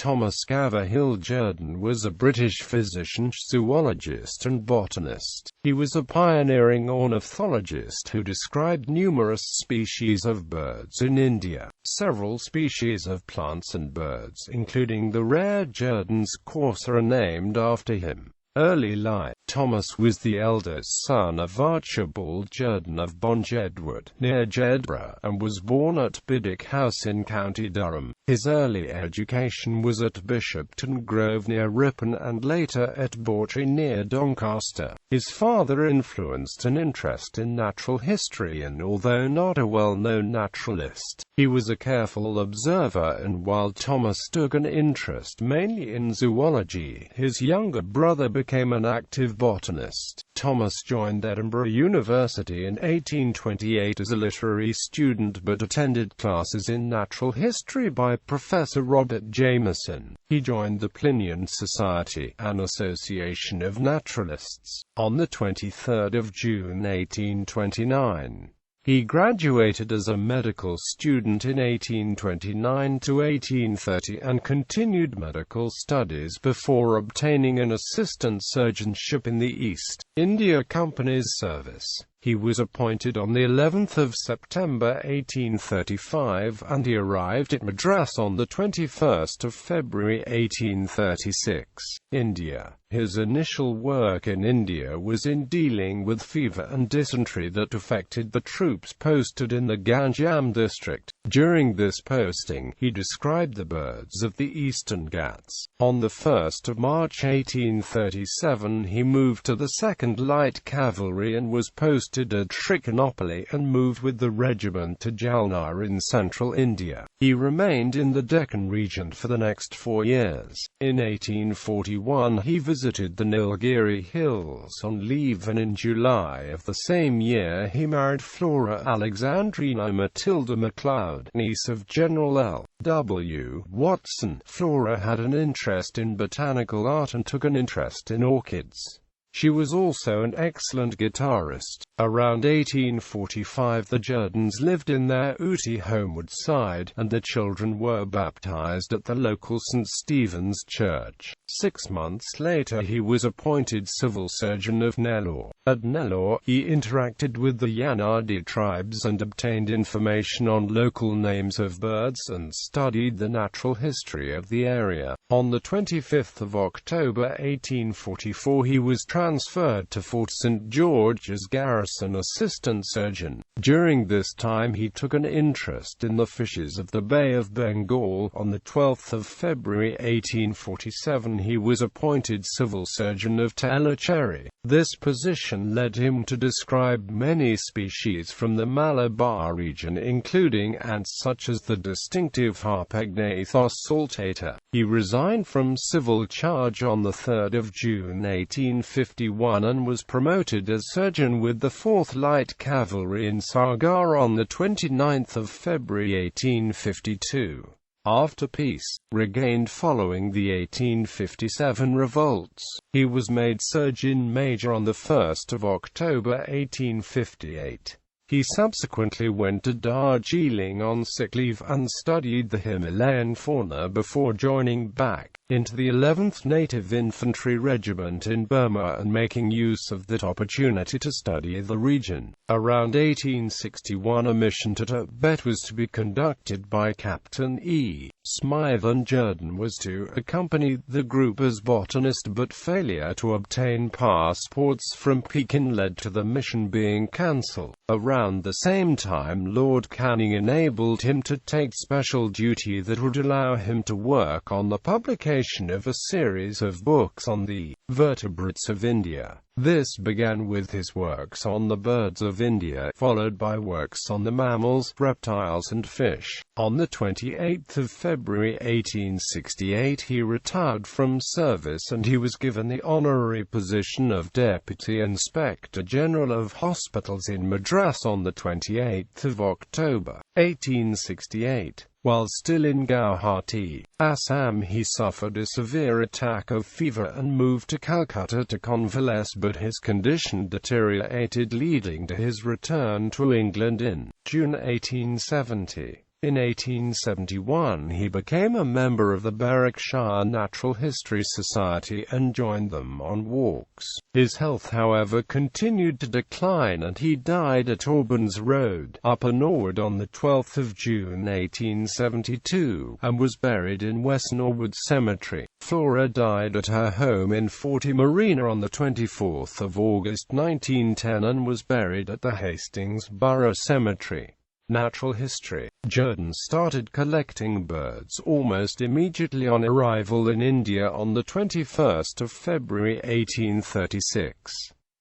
Thomas Caverhill Jerdon was a British physician, zoologist and botanist. He was a pioneering ornithologist who described numerous species of birds in India. Several species of plants and birds, including the rare Jerdon's courser, are named after him. Early life. Thomas was the eldest son of Archibald Jerdon of Bonjedwood, near Jedburgh, and was born at Biddick House in County Durham. His early education was at Bishopton Grove near Ripon and later at Bawtry near Doncaster. His father influenced an interest in natural history, and although not a well-known naturalist, he was a careful observer, and while Thomas took an interest mainly in zoology, his younger brother became an active botanist. Thomas joined Edinburgh University in 1828 as a literary student but attended classes in natural history by Professor Robert Jameson. He joined the Plinian Society, an association of naturalists, on the 23rd of June 1829. He graduated as a medical student in 1829 to 1830 and continued medical studies before obtaining an assistant surgeonship in the East India Company's service. He was appointed on the 11th of September 1835, and he arrived at Madras on the 21st of February 1836. India. His initial work in India was in dealing with fever and dysentery that affected the troops posted in the Ganjam district. During this posting, he described the birds of the Eastern Ghats. On the 1st of March 1837, he moved to the 2nd Light Cavalry and was posted at Trichinopoly and moved with the regiment to Jalna in central India. He remained in the Deccan region for the next 4 years. In 1841, he visited the Nilgiri Hills on leave, and in July of the same year he married Flora Alexandrina Matilda MacLeod, niece of General L. W. Watson. Flora had an interest in botanical art and took an interest in orchids. She was also an excellent guitarist. Around 1845 the Jerdons lived in their Ooty homeward side, and the children were baptized at the local St. Stephen's Church. 6 months later he was appointed civil surgeon of Nellore. At Nellore, he interacted with the Yanadi tribes and obtained information on local names of birds and studied the natural history of the area. On the 25th of October 1844 he was transferred to Fort St. George as garrison assistant surgeon. During this time he took an interest in the fishes of the Bay of Bengal. On the 12th of February 1847 he was appointed civil surgeon of Tellicherry. This position led him to describe many species from the Malabar region, including ants such as the distinctive Harpegnathos saltata. He resigned from civil charge on the 3rd of June 1851 and was promoted as surgeon with the 4th Light Cavalry in Sagar on the 29th of February 1852. After peace, regained following the 1857 revolts, he was made surgeon major on the 1st of October 1858. He subsequently went to Darjeeling on sick leave and studied the Himalayan fauna before joining back into the 11th Native Infantry Regiment in Burma and making use of that opportunity to study the region. Around 1861 a mission to Tibet was to be conducted by Captain E. Smythe, and Jerdon was to accompany the group as botanist, but failure to obtain passports from Pekin led to the mission being cancelled. Around the same time Lord Canning enabled him to take special duty that would allow him to work on the publication of a series of books on the vertebrates of India. This began with his works on the birds of India, followed by works on the mammals, reptiles and fish. On the 28th of February 1868 he retired from service and he was given the honorary position of Deputy Inspector General of Hospitals in Madras on the 28th of October, 1868. While still in Guwahati, Assam, he suffered a severe attack of fever and moved to Calcutta to convalesce, but his condition deteriorated, leading to his return to England in June 1870. In 1871 he became a member of the Berwickshire Natural History Society and joined them on walks. His health, however, continued to decline and he died at Auburn's Road, Upper Norwood on 12 June 1872, and was buried in West Norwood Cemetery. Flora died at her home in 40 Marina on 24 August 1910 and was buried at the Hastings Borough Cemetery. Natural history. Jerdon started collecting birds almost immediately on arrival in India on 21 February 1836.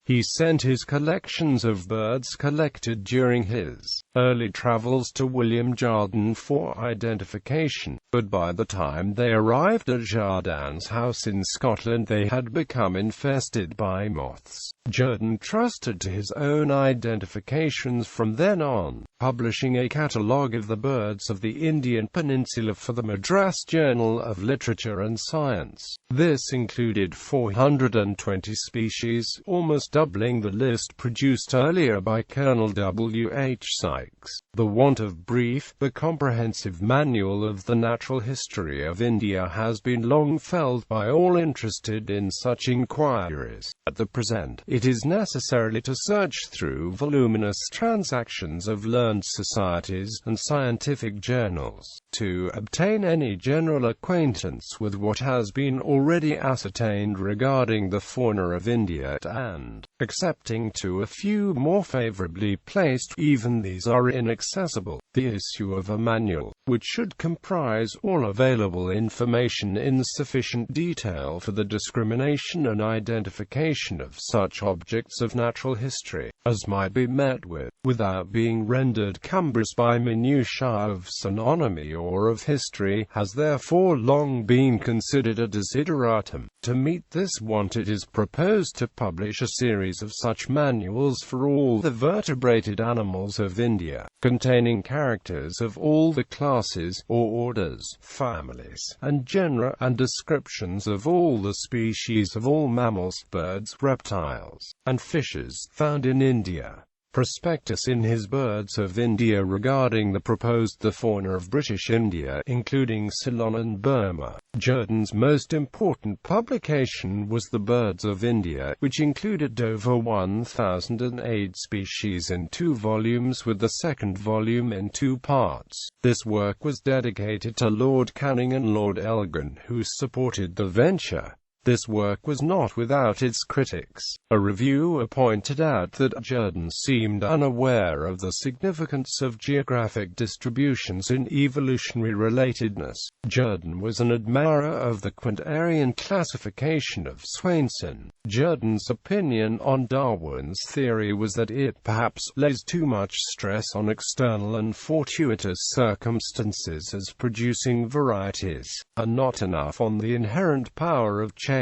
He sent his collections of birds collected during his early travels to William Jerdon for identification, but by the time they arrived at Jerdon's house in Scotland they had become infested by moths. Jerdon trusted to his own identifications from then on, publishing a catalogue of the birds of the Indian Peninsula for the Madras Journal of Literature and Science. This included 420 species, almost doubling the list produced earlier by Colonel W. H. Sykes. The want of brief, but comprehensive manual of the natural history of India has been long felt by all interested in such inquiries. At the present, it is necessary to search through voluminous transactions of learned societies and scientific journals, to obtain any general acquaintance with what has been already ascertained regarding the fauna of India, and, excepting to a few more favorably placed, even these are inaccessible. The issue of a manual, which should comprise all available information in sufficient detail for the discrimination and identification of such objects of natural history, as might be met with, without being rendered cumbrous by minutiae of synonymy or of history, has therefore long been considered a desideratum. To meet this want it is proposed to publish a series of such manuals for all the vertebrated animals of India, containing characters of all the classes, or orders, families, and genera, and descriptions of all the species of all mammals, birds, reptiles, and fishes found in India. Prospectus in his Birds of India regarding the proposed the fauna of British India, including Ceylon and Burma. Jerdon's most important publication was the Birds of India, which included over 1,008 species in 2 volumes, with the second volume in 2 parts. This work was dedicated to Lord Canning and Lord Elgin, who supported the venture. This work was not without its critics. A reviewer pointed out that Jerdon seemed unaware of the significance of geographic distributions in evolutionary relatedness. Jerdon was an admirer of the quaternarian classification of Swainson. Jerdon's opinion on Darwin's theory was that it perhaps lays too much stress on external and fortuitous circumstances as producing varieties, and not enough on the inherent power of change.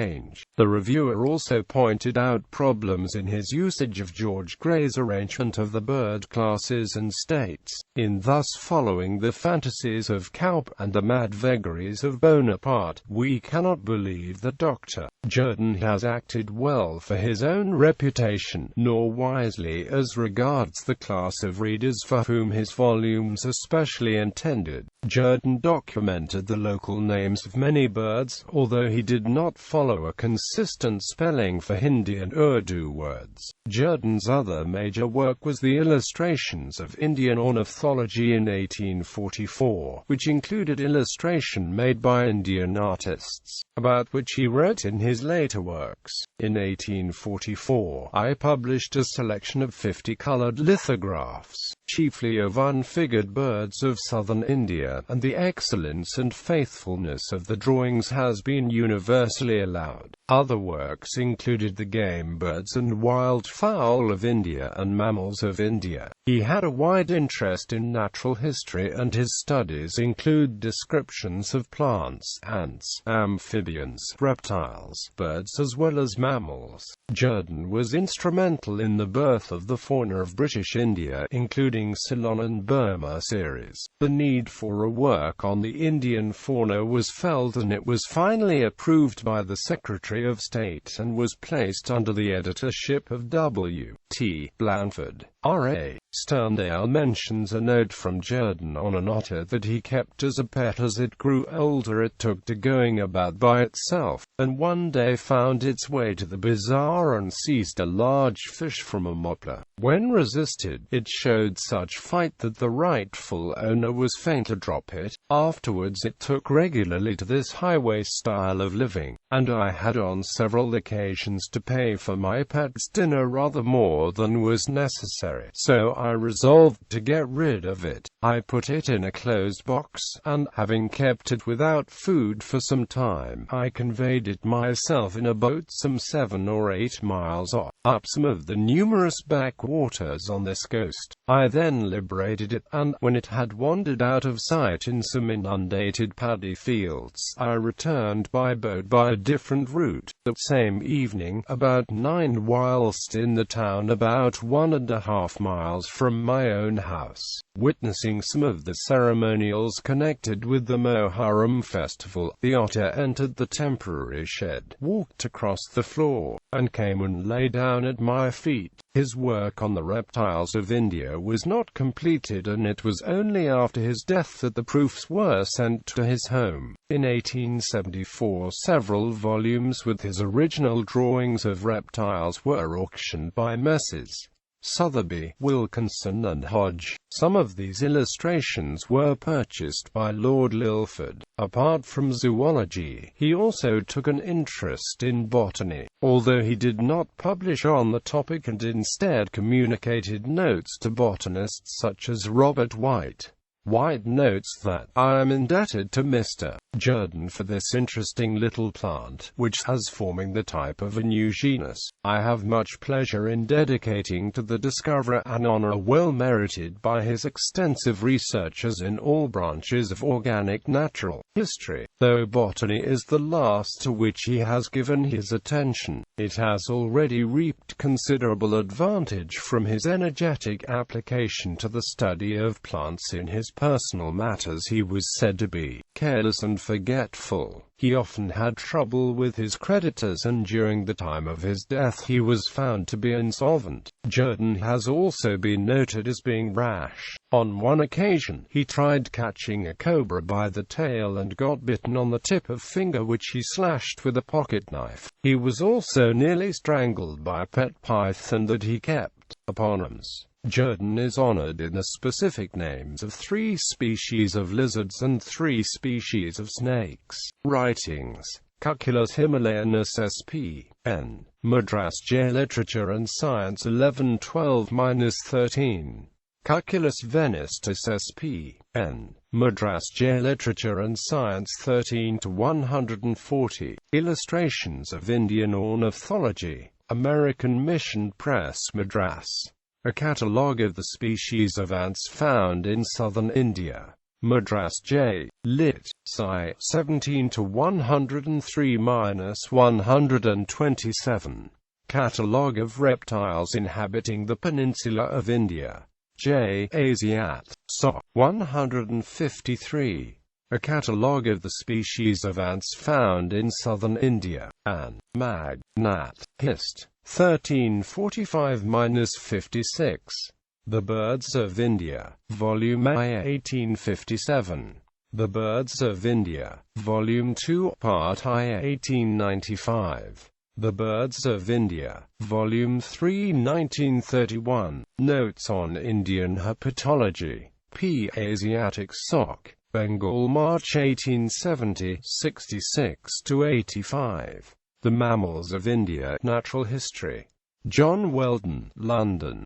The reviewer also pointed out problems in his usage of George Gray's arrangement of the bird classes and states, in thus following the fantasies of Cowper and the mad vagaries of Bonaparte. We cannot believe that Dr. Jerdon has acted well for his own reputation, nor wisely as regards the class of readers for whom his volumes are specially intended. Jerdon documented the local names of many birds, although he did not follow a consistent spelling for Hindi and Urdu words. Jerdon's other major work was the Illustrations of Indian Ornithology in 1844, which included illustration made by Indian artists, about which he wrote in his later works. In 1844, I published a selection of 50 colored lithographs, chiefly of unfigured birds of southern India, and the excellence and faithfulness of the drawings has been universally allowed. Other works included the game birds and wild fowl of India and mammals of India. He had a wide interest in natural history, and his studies include descriptions of plants, ants, amphibians, reptiles, birds as well as mammals. Jerdon was instrumental in the birth of the fauna of British India, including Ceylon and Burma series. The need for a work on the Indian fauna was felt, and it was finally approved by the Secretary of State and was placed under the editorship of W. T. Blandford. R.A. Sterndale mentions a note from Jerdon on an otter that he kept as a pet. As it grew older it took to going about by itself, and one day found its way to the bazaar and seized a large fish from a moppler. When resisted, it showed such fight that the rightful owner was fain to drop it. Afterwards it took regularly to this highway style of living, and I had on several occasions to pay for my pet's dinner rather more than was necessary, so I resolved to get rid of it. I put it in a closed box, and, having kept it without food for some time, I conveyed it myself in a boat some 7 or 8 miles off, up some of the numerous backwaters on this coast. I then liberated it, and, when it had wandered out of sight in some inundated paddy fields, I returned by boat by a different route. The same evening, about 9, whilst in the town about 1½ miles from my own house, witnessing some of the ceremonials connected with the Moharram festival, the otter entered the temporary shed, walked across the floor, and came and lay down at my feet. His work on the reptiles of India was not completed, and it was only after his death that the proofs were sent to his home. In 1874 several volumes with his original drawings of reptiles were auctioned by Messrs. Sotheby, Wilkinson and Hodge. Some of these illustrations were purchased by Lord Lilford. Apart from zoology, he also took an interest in botany, although he did not publish on the topic and instead communicated notes to botanists such as Robert White. White notes that, "I am indebted to Mr. Jerdon for this interesting little plant, which has forming the type of a new genus. I have much pleasure in dedicating to the discoverer an honor well merited by his extensive researches in all branches of organic natural history. Though botany is the last to which he has given his attention, it has already reaped considerable advantage from his energetic application to the study of plants. In his personal matters he was said to be careless and forgetful. He often had trouble with his creditors, and during the time of his death he was found to be insolvent." Jerdon has also been noted as being rash. On one occasion, he tried catching a cobra by the tail and got bitten on the tip of finger, which he slashed with a pocket knife. He was also nearly strangled by a pet python that he kept. Eponymous. Jerdon is honored in the specific names of 3 species of lizards and 3 species of snakes. Writings: Cuculus Himalayanus sp. N. Madras J. Literature and Science 1112-13. Cuculus venestus sp. N. Madras J. Literature and Science 13-140. Illustrations of Indian Ornithology. American Mission Press, Madras. A catalogue of the species of ants found in southern India. Madras J. Lit. Sci. 17-103-127. Catalogue of reptiles inhabiting the peninsula of India. J. Asiat. So. 153. A catalogue of the species of ants found in southern India. An. Mag. Nat. Hist. 1345-56. The Birds of India, Volume I, 1857. The Birds of India, Volume 2, Part I, 1895. The Birds of India, Volume 3, 1931. Notes on Indian Herpetology. P. Asiatic Soc. Bengal, March 1870, 66-85. The Mammals of India, Natural History. John Weldon, London.